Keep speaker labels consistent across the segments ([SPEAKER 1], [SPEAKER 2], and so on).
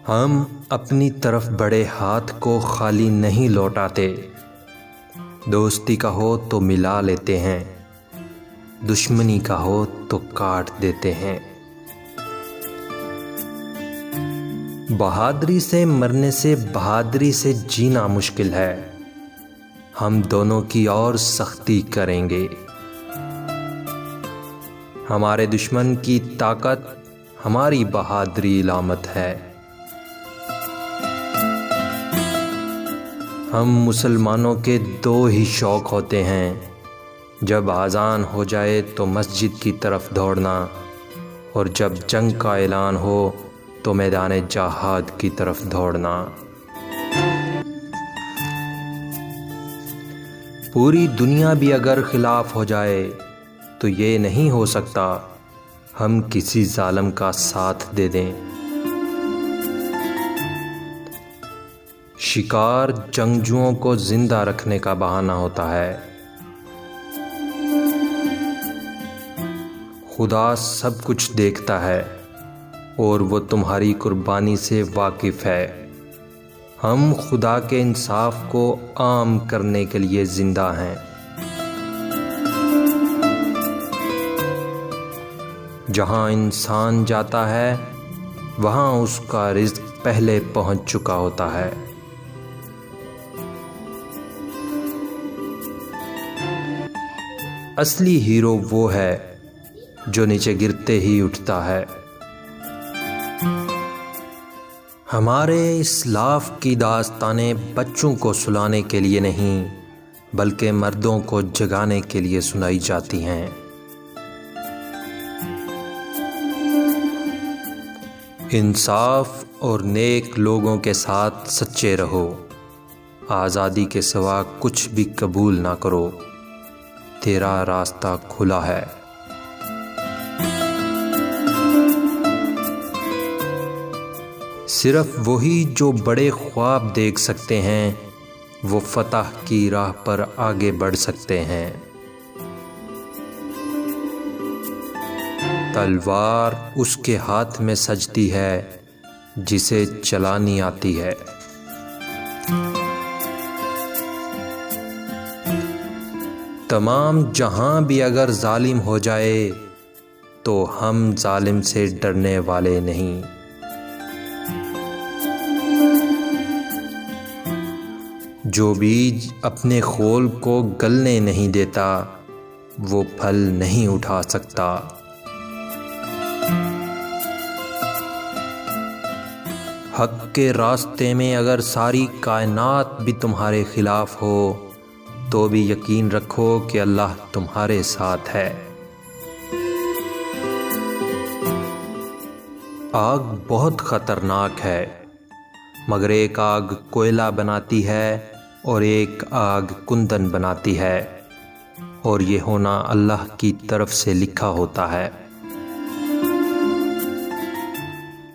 [SPEAKER 1] ہم اپنی طرف بڑے ہاتھ کو خالی نہیں لوٹاتے، دوستی کا ہو تو ملا لیتے ہیں، دشمنی کا ہو تو کاٹ دیتے ہیں۔ بہادری سے مرنے سے بہادری سے جینا مشکل ہے، ہم دونوں کی اور سختی کریں گے۔ ہمارے دشمن کی طاقت ہماری بہادری علامت ہے۔ ہم مسلمانوں کے دو ہی شوق ہوتے ہیں، جب اذان ہو جائے تو مسجد کی طرف دوڑنا، اور جب جنگ کا اعلان ہو تو میدان جہاد کی طرف دوڑنا۔ پوری دنیا بھی اگر خلاف ہو جائے تو یہ نہیں ہو سکتا ہم کسی ظالم کا ساتھ دے دیں۔ شکار جنگجوؤں کو زندہ رکھنے کا بہانہ ہوتا ہے، خدا سب کچھ دیکھتا ہے اور وہ تمہاری قربانی سے واقف ہے۔ ہم خدا کے انصاف کو عام کرنے کے لیے زندہ ہیں۔ جہاں انسان جاتا ہے وہاں اس کا رزق پہلے پہنچ چکا ہوتا ہے۔ اصلی ہیرو وہ ہے جو نیچے گرتے ہی اٹھتا ہے۔ ہمارے اسلاف کی داستانیں بچوں کو سلانے کے لیے نہیں بلکہ مردوں کو جگانے کے لیے سنائی جاتی ہیں۔ انصاف اور نیک لوگوں کے ساتھ سچے رہو، آزادی کے سوا کچھ بھی قبول نہ کرو، تیرا راستہ کھلا ہے۔ صرف وہی جو بڑے خواب دیکھ سکتے ہیں وہ فتح کی راہ پر آگے بڑھ سکتے ہیں۔ تلوار اس کے ہاتھ میں سجتی ہے جسے چلانی آتی ہے۔ تمام جہاں بھی اگر ظالم ہو جائے تو ہم ظالم سے ڈرنے والے نہیں۔ جو بیج اپنے خول کو گلنے نہیں دیتا وہ پھل نہیں اٹھا سکتا۔ حق کے راستے میں اگر ساری کائنات بھی تمہارے خلاف ہو تو بھی یقین رکھو کہ اللہ تمہارے ساتھ ہے۔ آگ بہت خطرناک ہے، مگر ایک آگ کوئلہ بناتی ہے اور ایک آگ کندن بناتی ہے، اور یہ ہونا اللہ کی طرف سے لکھا ہوتا ہے۔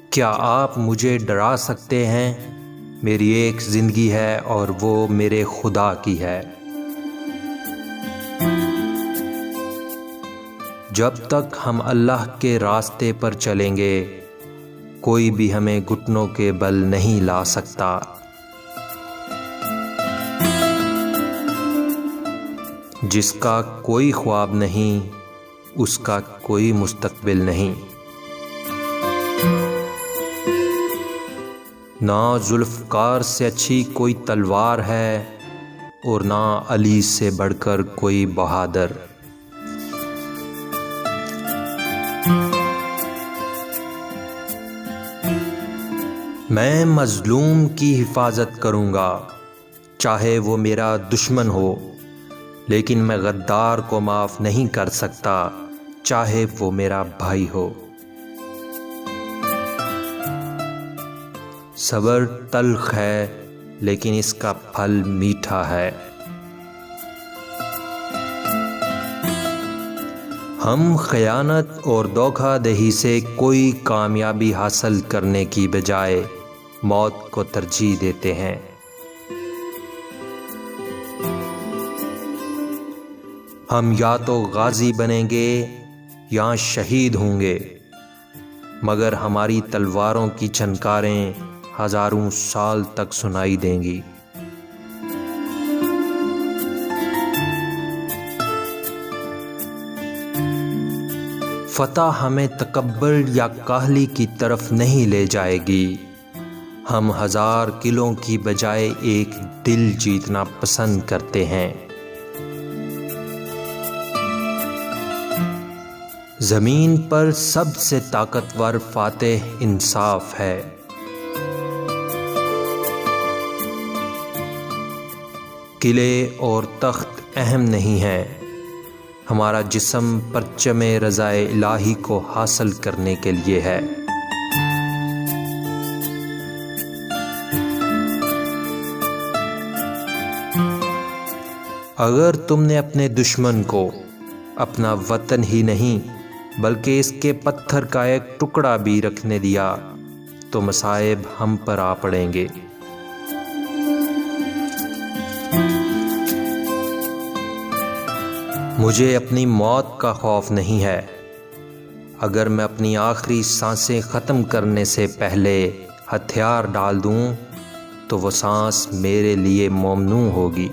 [SPEAKER 1] کیا آپ مجھے ڈرا سکتے ہیں؟ میری ایک زندگی ہے اور وہ میرے خدا کی ہے۔ جب تک ہم اللہ کے راستے پر چلیں گے کوئی بھی ہمیں گھٹنوں کے بل نہیں لا سکتا۔ جس کا کوئی خواب نہیں اس کا کوئی مستقبل نہیں۔ نہ ذوالفقار سے اچھی کوئی تلوار ہے اور نہ علی سے بڑھ کر کوئی بہادر۔ میں مظلوم کی حفاظت کروں گا چاہے وہ میرا دشمن ہو، لیکن میں غدار کو معاف نہیں کر سکتا چاہے وہ میرا بھائی ہو۔ صبر تلخ ہے لیکن اس کا پھل میٹھا ہے۔ ہم خیانت اور دھوکہ دہی سے کوئی کامیابی حاصل کرنے کی بجائے موت کو ترجیح دیتے ہیں۔ ہم یا تو غازی بنیں گے یا شہید ہوں گے، مگر ہماری تلواروں کی چھنکاریں ہزاروں سال تک سنائی دیں گی۔ فتح ہمیں تکبر یا کاہلی کی طرف نہیں لے جائے گی، ہم 1000 قلعوں کی بجائے ایک دل جیتنا پسند کرتے ہیں۔ زمین پر سب سے طاقتور فاتح انصاف ہے۔ قلعے اور تخت اہم نہیں ہیں، ہمارا جسم پرچم رضا الہی کو حاصل کرنے کے لیے ہے۔ اگر تم نے اپنے دشمن کو اپنا وطن ہی نہیں بلکہ اس کے پتھر کا ایک ٹکڑا بھی رکھنے دیا تو مصائب ہم پر آ پڑیں گے۔ مجھے اپنی موت کا خوف نہیں ہے، اگر میں اپنی آخری سانسیں ختم کرنے سے پہلے ہتھیار ڈال دوں تو وہ سانس میرے لیے ممنوع ہوگی۔